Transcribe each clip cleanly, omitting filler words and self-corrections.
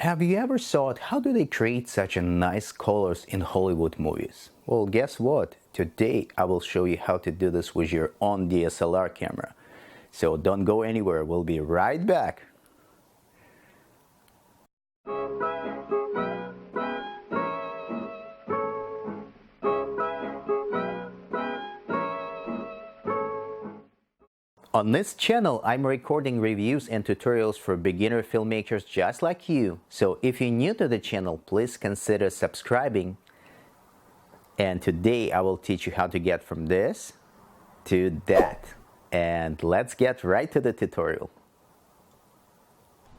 Have you ever thought, how do they create such a nice colors in Hollywood movies? Well, guess what? Today I will show you how to do this with your own DSLR camera. So don't go anywhere, we'll be right back. On this channel, I'm recording reviews and tutorials for beginner filmmakers just like you. So if you're new to the channel, please consider subscribing. And today I will teach you how to get from this to that. And let's get right to the tutorial.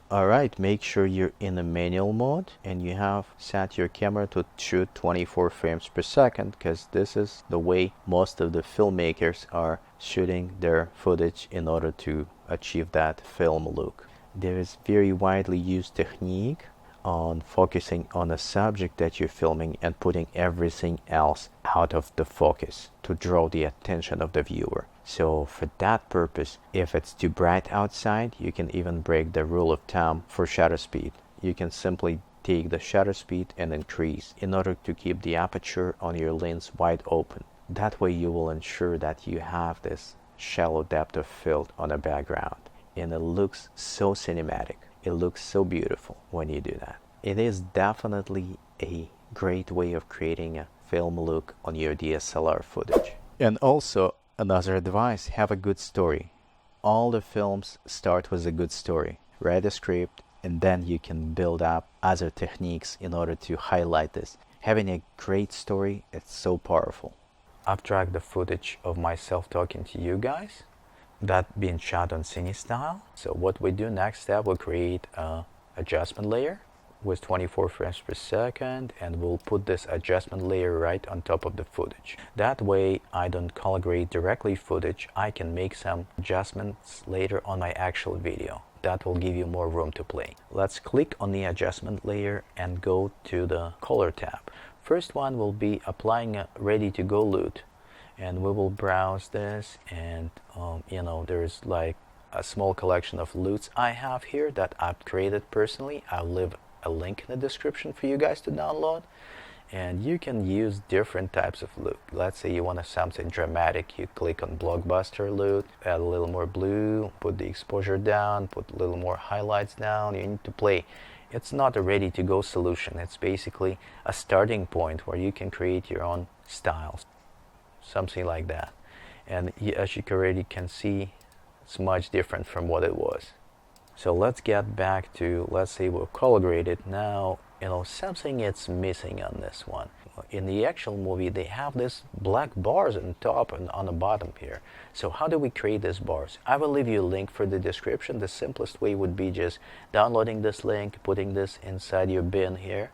Alright, make sure you're in the manual mode and you have set your camera to shoot 24 frames per second, because this is the way most of the filmmakers are shooting their footage in order to achieve that film look. There is very widely used technique on focusing on a subject that you're filming and putting everything else out of the focus to draw the attention of the viewer. So for that purpose, if it's too bright outside, you can even break the rule of thumb for shutter speed. You can simply take the shutter speed and increase in order to keep the aperture on your lens wide open. That way you will ensure that you have this shallow depth of field on the background, and it looks so cinematic. It looks so beautiful when you do that. It is definitely a great way of creating a film look on your DSLR footage. And also, another advice, have a good story. All the films start with a good story. Write a script and then you can build up other techniques in order to highlight this. Having a great story, it's so powerful. I've tracked the footage of myself talking to you guys, that being shot on cine style. So what we do next step, we'll create an adjustment layer with 24 frames per second, and we'll put this adjustment layer right on top of the footage. That way I don't color grade directly footage. I can make some adjustments later on my actual video. That will give you more room to play. Let's click on the adjustment layer and go to the color tab. First one will be applying a ready-to-go LUT. And we will browse this, and you know, there's like a small collection of LUTs I have here that I've created personally. I'll leave a link in the description for you guys to download, and you can use different types of LUT. Let's say you want something dramatic, you click on blockbuster LUT, add a little more blue, put the exposure down, put a little more highlights down. You need to play. It's not a ready-to-go solution. It's basically a starting point where you can create your own styles. Something like that. And as you already can see, it's much different from what it was. So let's get back to, let's say we'll color grade it now. You know, something is missing on this one. In the actual movie, they have this black bars on top and on the bottom here. So how do we create these bars? I will leave you a link for the description. The simplest way would be just downloading this link, putting this inside your bin here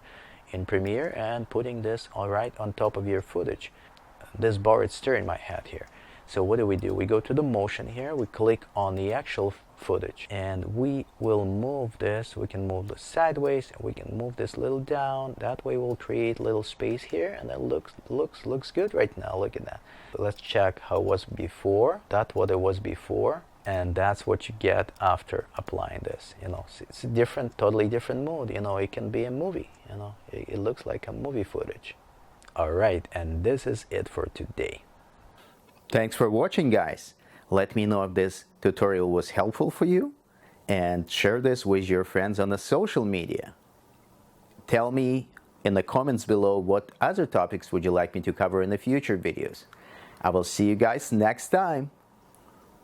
in Premiere, and putting this all right on top of your footage. This bar is stirring my head here. So what do? We go to the motion here, we click on the actual footage, and we will move this. We can move this sideways, and we can move this little down. That way we'll create a little space here, and it looks good right now. Look at that. So let's check how it was before. That's what it was before, and that's what you get after applying this. You know, it's a different, totally different mood. You know, it can be a movie. You know, it looks like a movie footage. Alright, and this is it for today. Thanks for watching, guys. Let me know if this tutorial was helpful for you, and share this with your friends on the social media. Tell me in the comments below what other topics would you like me to cover in the future videos. I will see you guys next time.